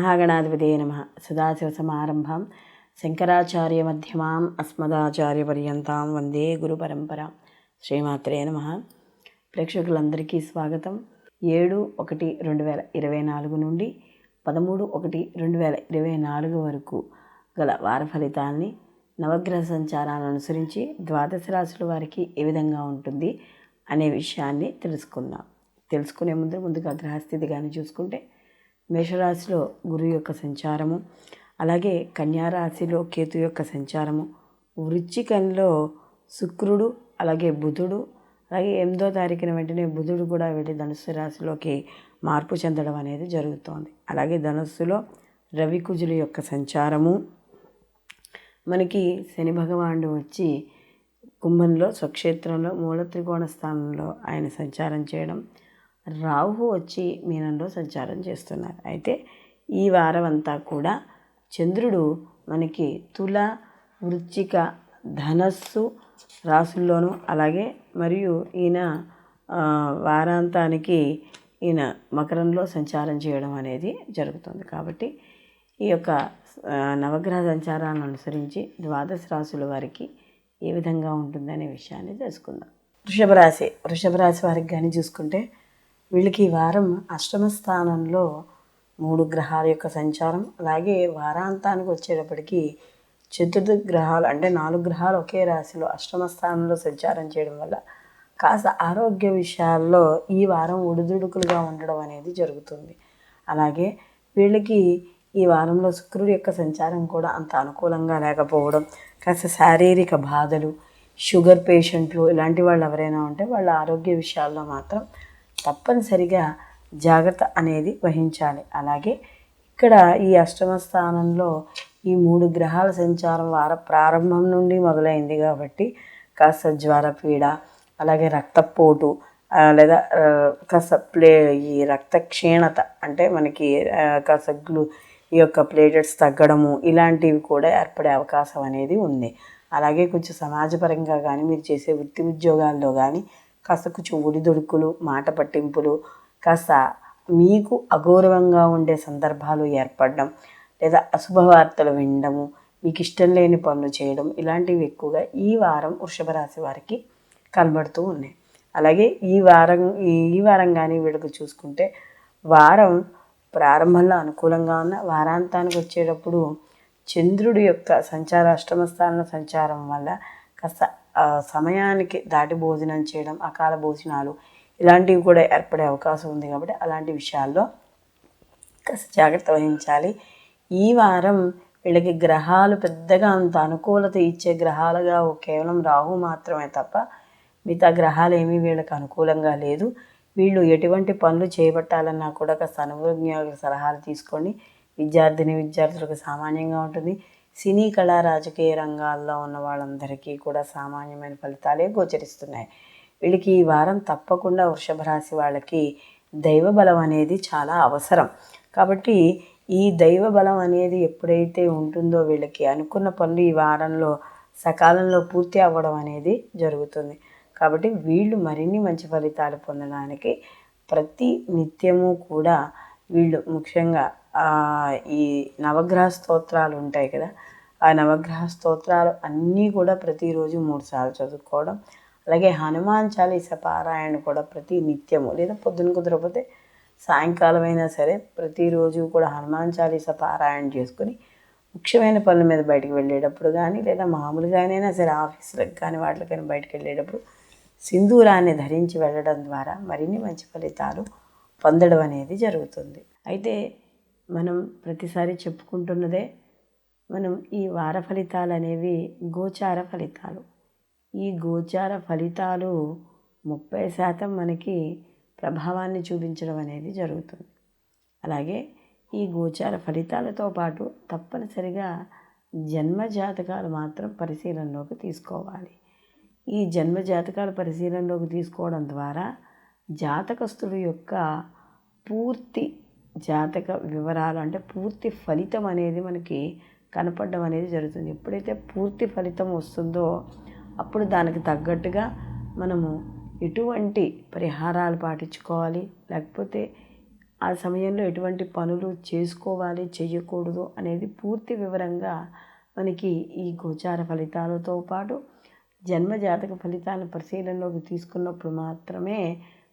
శ్రీమహాగణాధిపతయే నమః. సదాశివసమారంభాం శంకరాచార్యమధ్యమాం అస్మదాచార్యపర్యంతాం వందే గురుపరంపరాం. శ్రీమాత్రే నమః. ప్రేక్షకులందరికీ స్వాగతం. 7/1/2024 నుండి 13/1/2024 వరకు గల వార ఫలితాలని నవగ్రహ సంచారాలను అనుసరించి ద్వాదశ రాశుల వారికి ఏ విధంగా ఉంటుంది అనే విషయాన్ని తెలుసుకునే ముందుగా గ్రహస్థితి కానీ చూసుకుంటే, మేషరాశిలో గురువు యొక్క సంచారము, అలాగే కన్యారాశిలో కేతు యొక్క సంచారము, వృశ్చికంలో శుక్రుడు, అలాగే బుధుడు, అలాగే 8వ తారీఖున వెంటనే బుధుడు కూడా వెళ్ళి ధనుస్సు రాశిలోకి మార్పు చెందడం అనేది జరుగుతోంది. అలాగే ధనుస్సులో రవి కుజుల యొక్క సంచారము, మనకి శని భగవానుడు వచ్చి కుంభంలో స్వక్షేత్రంలో మూల త్రికోణ స్థానంలో ఆయన సంచారం చేయడం, రాహు వచ్చి మీనంలో సంచారం చేస్తున్నారు. అయితే ఈ వారం అంతా కూడా చంద్రుడు మనకి తుల, వృశ్చిక, ధనస్సు రాశుల్లోనూ, అలాగే మరియు ఈయన వారాంతానికి ఈయన మకరంలో సంచారం చేయడం అనేది జరుగుతుంది. కాబట్టి ఈ యొక్క నవగ్రహ సంచారాలను అనుసరించి ద్వాదశ రాశుల వారికి ఏ విధంగా ఉంటుందనే విషయాన్ని తెలుసుకుందాం. వృషభ రాశి వారికి కానీ చూసుకుంటే, వీళ్ళకి ఈ వారం అష్టమ స్థానంలో 3 గ్రహాల యొక్క సంచారం, అలాగే వారాంతానికి వచ్చేటప్పటికి చతుర్థ గ్రహాలు అంటే 4 గ్రహాలు ఒకే రాశిలో అష్టమ స్థానంలో సంచారం చేయడం వల్ల కాస్త ఆరోగ్య విషయాల్లో ఈ వారం ఒడిదుడుకులుగా ఉండడం అనేది జరుగుతుంది. అలాగే వీళ్ళకి ఈ వారంలో శుక్రుడి యొక్క సంచారం కూడా అంత అనుకూలంగా లేకపోవడం, కాస్త శారీరక బాధలు, షుగర్ పేషెంట్లు ఇలాంటి వాళ్ళు ఎవరైనా ఉంటే వాళ్ళ ఆరోగ్య విషయాల్లో మాత్రం తప్పనిసరిగా జాగ్రత్త అనేది వహించాలి. అలాగే ఇక్కడ ఈ అష్టమ స్థానంలో ఈ 3 గ్రహాల సంచారం వార ప్రారంభం నుండి మొదలైంది కాబట్టి కాస్త జ్వరపీడ, అలాగే రక్తపోటు, లేదా కాస్త ఈ రక్త క్షీణత అంటే మనకి కాస్త ఈ యొక్క ప్లేటెట్స్ తగ్గడము ఇలాంటివి కూడా ఏర్పడే అవకాశం అనేది ఉంది. అలాగే కొంచెం సమాజపరంగా కానీ మీరు చేసే వృత్తి ఉద్యోగాల్లో కానీ కాస్త కొంచెం ఒడిదొడుకులు, మాట పట్టింపులు, కాస్త మీకు అగౌరవంగా ఉండే సందర్భాలు ఏర్పడడం, లేదా అశుభవార్తలు వినడము, మీకు ఇష్టం లేని పనులు చేయడం ఇలాంటివి ఎక్కువగా ఈ వారం వృషభ రాశి వారికి కనబడుతూ ఉన్నాయి. అలాగే ఈ వారం కానీ వీళ్ళకి చూసుకుంటే, వారం ప్రారంభంలో అనుకూలంగా ఉన్న వారాంతానికి వచ్చేటప్పుడు చంద్రుడి యొక్క అష్టమ స్థానంలో సంచారం వల్ల కాస్త సమయానికి దాటి భోజనం చేయడం, అకాల భోజనాలు ఇలాంటివి కూడా ఏర్పడే అవకాశం ఉంది. కాబట్టి అలాంటి విషయాల్లో కాస్త జాగ్రత్త వహించాలి. ఈ వారం వీళ్ళకి గ్రహాలు పెద్దగా అంత అనుకూలత ఇచ్చే గ్రహాలుగా కేవలం రాహు మాత్రమే తప్ప మిగతా గ్రహాలు ఏమీ వీళ్ళకి అనుకూలంగా లేదు. వీళ్ళు ఎటువంటి పనులు చేపట్టాలన్నా కూడా కాస్త అనుభవజ్ఞుల సలహాలు తీసుకోండి. విద్యార్థులకు సామాన్యంగా ఉంటుంది. సినీ కళా రాజకీయ రంగాల్లో ఉన్న వాళ్ళందరికీ కూడా సామాన్యమైన ఫలితాలే గోచరిస్తున్నాయి. వీళ్ళకి ఈ వారం తప్పకుండా వృషభ రాశి వాళ్ళకి దైవ బలం అనేది చాలా అవసరం. కాబట్టి ఈ దైవ బలం అనేది ఎప్పుడైతే ఉంటుందో వీళ్ళకి అనుకున్న పనులు ఈ వారంలో సకాలంలో పూర్తి అవ్వడం అనేది జరుగుతుంది. కాబట్టి వీళ్ళు మరిన్ని మంచి ఫలితాలు పొందడానికి ప్రతి నిత్యము కూడా వీళ్ళు ముఖ్యంగా ఈ నవగ్రహ స్తోత్రాలు ఉంటాయి కదా, ఆ నవగ్రహ స్తోత్రాలు అన్నీ కూడా ప్రతిరోజు 3 సార్లు చదువుకోవడం, అలాగే హనుమాన్ చాలీస పారాయణ కూడా ప్రతి నిత్యము, లేదా పొద్దున కుదరకపోతే సాయంకాలం అయినా సరే ప్రతిరోజు కూడా హనుమాన్ చాలీస పారాయణ చేసుకుని ముఖ్యమైన పనుల మీద బయటకు వెళ్ళేటప్పుడు కానీ, లేదా మామూలుగానైనా సరే ఆఫీసులకు కానీ వాటికైనా బయటకు వెళ్ళేటప్పుడు సింధూరాన్ని ధరించి వెళ్ళడం ద్వారా మరిన్ని మంచి ఫలితాలు పొందడం అనేది జరుగుతుంది. అయితే మనం ప్రతిసారి చెప్పుకుంటున్నదే, మనం ఈ వార ఫలితాలు అనేవి గోచార ఫలితాలు. ఈ గోచార ఫలితాలు 30% మనకి ప్రభావాన్ని చూపించడం అనేది జరుగుతుంది. అలాగే ఈ గోచార ఫలితాలతో పాటు తప్పనిసరిగా జన్మ జాతకాలు మాత్రం పరిశీలనలోకి తీసుకోవాలి. ఈ జన్మ జాతకాల పరిశీలనలోకి తీసుకోవడం ద్వారా జాతకస్తుడి యొక్క పూర్తి జాతక వివరాలు అంటే పూర్తి ఫలితం అనేది మనకి కనపడడం అనేది జరుగుతుంది. ఎప్పుడైతే పూర్తి ఫలితం వస్తుందో అప్పుడు దానికి తగ్గట్టుగా మనము ఎటువంటి పరిహారాలు పాటించుకోవాలి, లేకపోతే ఆ సమయంలో ఎటువంటి పనులు చేసుకోవాలి చేయకూడదు అనేది పూర్తి వివరంగా మనకి ఈ గోచార ఫలితాలతో పాటు జన్మజాతక ఫలితాలను పరిశీలనలోకి తీసుకున్నప్పుడు మాత్రమే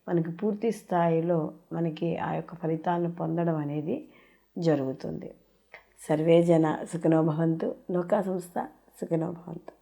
మనకి పూర్తి స్థాయిలో మనకి ఆ యొక్క ఫలితాలను పొందడం అనేది జరుగుతుంది. సర్వే జన సుఖినో భవంతు. లోకా సంస్థ సుఖినో భవంతు.